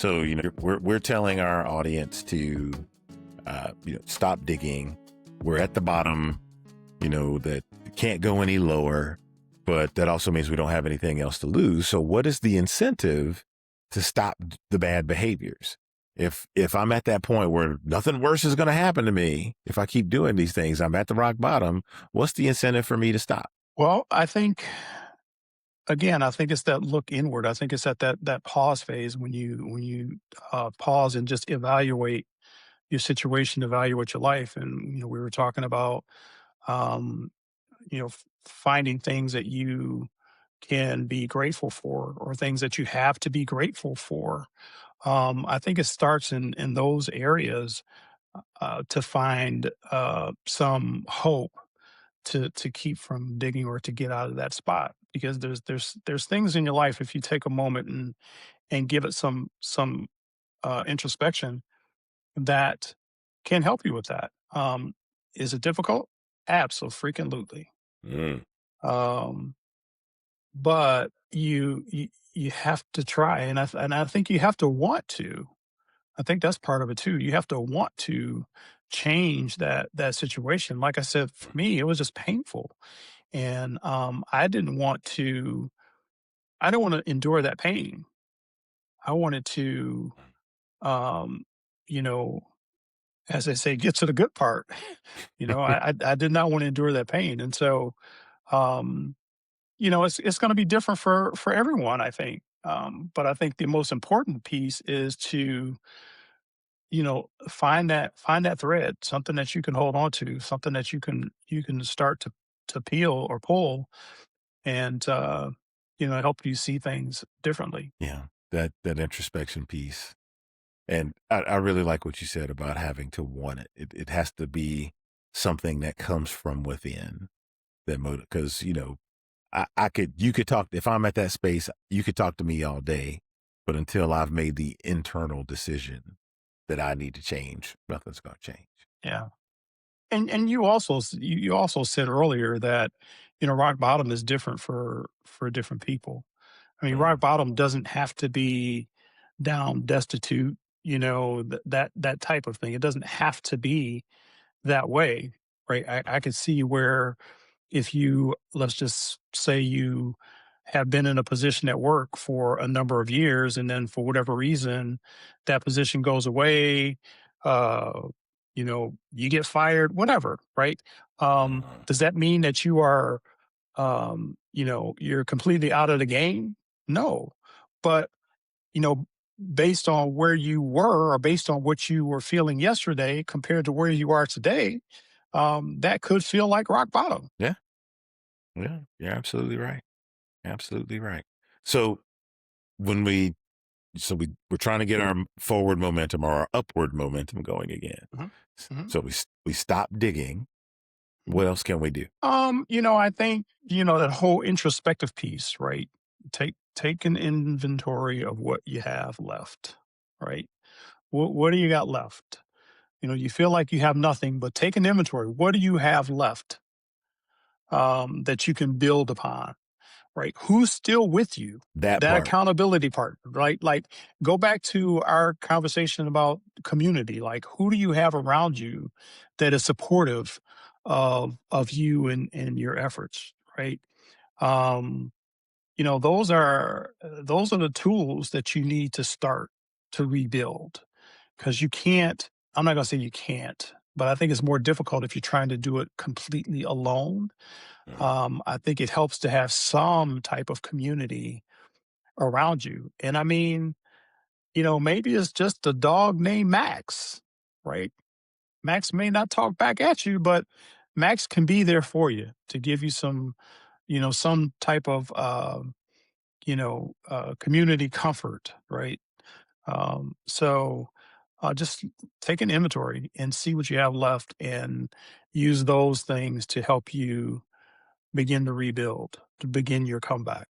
So, we're telling our audience to, stop digging. We're at the bottom, that can't go any lower, but that also means we don't have anything else to lose. So what is the incentive to stop the bad behaviors? If I'm at that point where nothing worse is going to happen to me, if I keep doing these things, I'm at the rock bottom. What's the incentive for me to stop? Well, I think again, I think it's that look inward. I think it's at that pause phase when you pause and just evaluate your situation, evaluate your life. And we were talking about um, finding things that you can be grateful for or things that you have to be grateful for. I think it starts in those areas to find some hope to keep from digging or to get out of that spot, because there's things in your life, if you take a moment and give it some introspection, that can help you with that. Is it difficult? Absolutely. Mm. Um, but you have to try, and I think you have to want to. I think that's part of it too. You have to want to change that situation. Like I said, for me, it was just painful, and I didn't want to endure that pain. I wanted to, um, you know, as they say, get to the good part. I did not want to endure that pain, and so um, it's going to be different for everyone, I think. But I think the most important piece is to find that thread, something that you can hold on to, something that you can start to peel or pull, and help you see things differently. Yeah. That introspection piece. And I really like what you said about having to want it. It has to be something that comes from within that motive. Cause you could talk, if I'm at that space, you could talk to me all day, but until I've made the internal decision that I need to change, nothing's going to change. Yeah. And you also said earlier that rock bottom is different for different people. I mean, rock Mm. bottom doesn't have to be down, destitute, that type of thing. It doesn't have to be that way, right? I could see where, if you, let's just say, you have been in a position at work for a number of years, and then for whatever reason that position goes away, uh you get fired, whatever, right? Mhm. Does that mean that you're completely out of the game? No. But you know based on where you were, or based on what you were feeling yesterday compared to where you are today, that could feel like rock bottom. Yeah. Yeah. You're absolutely right. Absolutely right. So when we're trying to get our forward momentum or our upward momentum going again. Mhm, mhm, So we stop digging. mhm. What else can we do? I think, that whole introspective piece, right? Take an inventory of what you have left, right? What do you got left? You feel like you have nothing, but take an inventory. What do you have left that you can build upon? Right? Who's still with you? That That part. accountability partner, right? Like, go back to our conversation about community. Like, who do you have around you that is supportive of you and your efforts, right? Um, those are the tools that you need to start to rebuild, because you can't. I'm not going to say you can't, but I think it's more difficult if you're trying to do it completely alone. Mm. I think it helps to have some type of community around you. And I mean, maybe it's just a dog named Max, right? Max may not talk back at you, but Max can be there for you to give you some type of, community comfort, right? So just take an inventory and see what you have left, and use those things to help you begin to rebuild, to begin your comeback.